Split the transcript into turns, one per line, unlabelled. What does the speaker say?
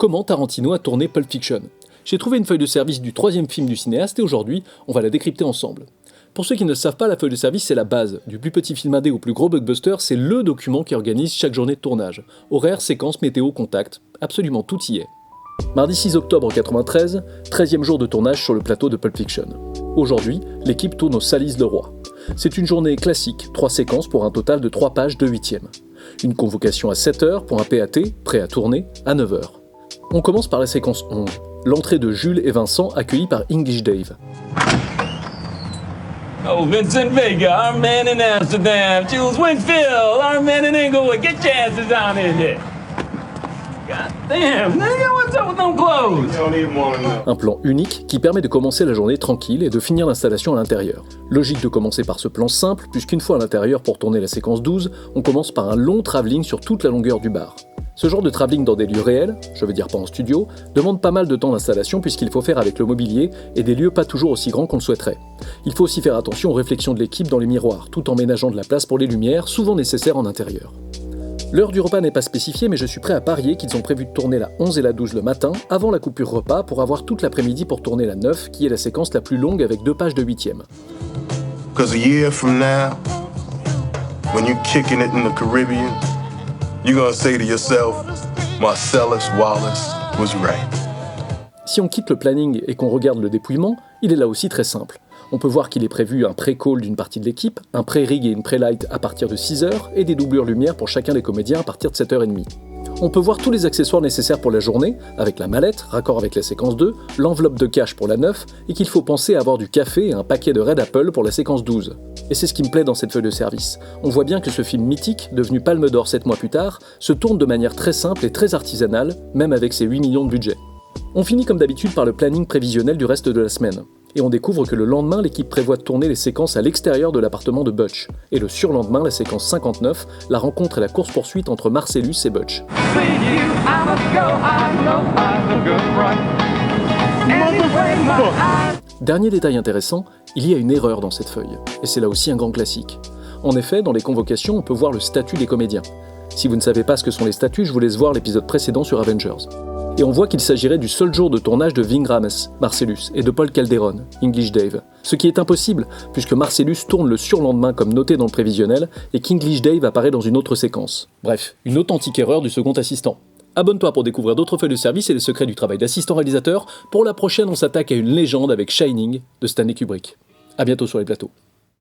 comment Tarantino a tourné Pulp Fiction. J'ai trouvé une feuille de service du troisième film du cinéaste et aujourd'hui, on va la décrypter ensemble. Pour ceux qui ne le savent pas, la feuille de service c'est la base. Du plus petit film indé au plus gros blockbuster, c'est le document qui organise chaque journée de tournage. Horaire, séquence, météo, contact, absolument tout y est. Mardi 6 octobre 1993, 13e jour de tournage sur le plateau de Pulp Fiction. Aujourd'hui, l'équipe tourne au Salis-le-Roi. C'est une journée classique, 3 séquences pour un total de 3 pages de 8e. Une convocation à 7h pour un PAT, prêt à tourner, à 9h. On commence par la séquence 11, l'entrée de Jules et Vincent accueillis par English Dave.
Oh, Vincent Vega, our man in Amsterdam. Jules Winfield, our man in Inglewood. Get your asses down in here. God damn, nigga, what's up with them clothes? You don't even wanna know.
Un plan unique qui permet de commencer la journée tranquille et de finir l'installation à l'intérieur. Logique de commencer par ce plan simple, puisqu'une fois à l'intérieur pour tourner la séquence 12, on commence par un long travelling sur toute la longueur du bar. Ce genre de travelling dans des lieux réels, je veux dire pas en studio, demande pas mal de temps d'installation puisqu'il faut faire avec le mobilier et des lieux pas toujours aussi grands qu'on le souhaiterait. Il faut aussi faire attention aux réflexions de l'équipe dans les miroirs, tout en ménageant de la place pour les lumières, souvent nécessaires en intérieur. L'heure du repas n'est pas spécifiée, mais je suis prêt à parier qu'ils ont prévu de tourner la 11 et la 12 le matin, avant la coupure repas, pour avoir toute l'après-midi pour tourner la 9, qui est la séquence la plus longue avec 2 pages de 8e.
Because a year from now, when you're kicking it in the Caribbean, you're gonna say to yourself, Marcellus Wallace was right.
Si on quitte le planning et qu'on regarde le dépouillement, il est là aussi très simple. On peut voir qu'il est prévu un pré-call d'une partie de l'équipe, un pré-rig et une pré-light à partir de 6h et des doublures lumière pour chacun des comédiens à partir de 7h30. On peut voir tous les accessoires nécessaires pour la journée, avec la mallette, raccord avec la séquence 2, l'enveloppe de cash pour la 9, et qu'il faut penser à avoir du café et un paquet de Red Apple pour la séquence 12. Et c'est ce qui me plaît dans cette feuille de service. On voit bien que ce film mythique, devenu Palme d'Or 7 mois plus tard, se tourne de manière très simple et très artisanale, même avec ses 8 millions de budget. On finit comme d'habitude par le planning prévisionnel du reste de la semaine. Et on découvre que le lendemain, l'équipe prévoit de tourner les séquences à l'extérieur de l'appartement de Butch. Et le surlendemain, la séquence 59, la rencontre et la course-poursuite entre Marcellus et Butch. Dernier détail intéressant, il y a une erreur dans cette feuille. Et c'est là aussi un grand classique. En effet, dans les convocations, on peut voir le statut des comédiens. Si vous ne savez pas ce que sont les statuts, je vous laisse voir l'épisode précédent sur Avengers. Et on voit qu'il s'agirait du seul jour de tournage de Ving Rhames, Marcellus, et de Paul Calderon, English Dave. Ce qui est impossible, puisque Marcellus tourne le surlendemain comme noté dans le prévisionnel, et qu'English Dave apparaît dans une autre séquence. Bref, une authentique erreur du second assistant. Abonne-toi pour découvrir d'autres feuilles de service et les secrets du travail d'assistant réalisateur. Pour la prochaine, on s'attaque à une légende avec Shining de Stanley Kubrick. A bientôt sur les plateaux.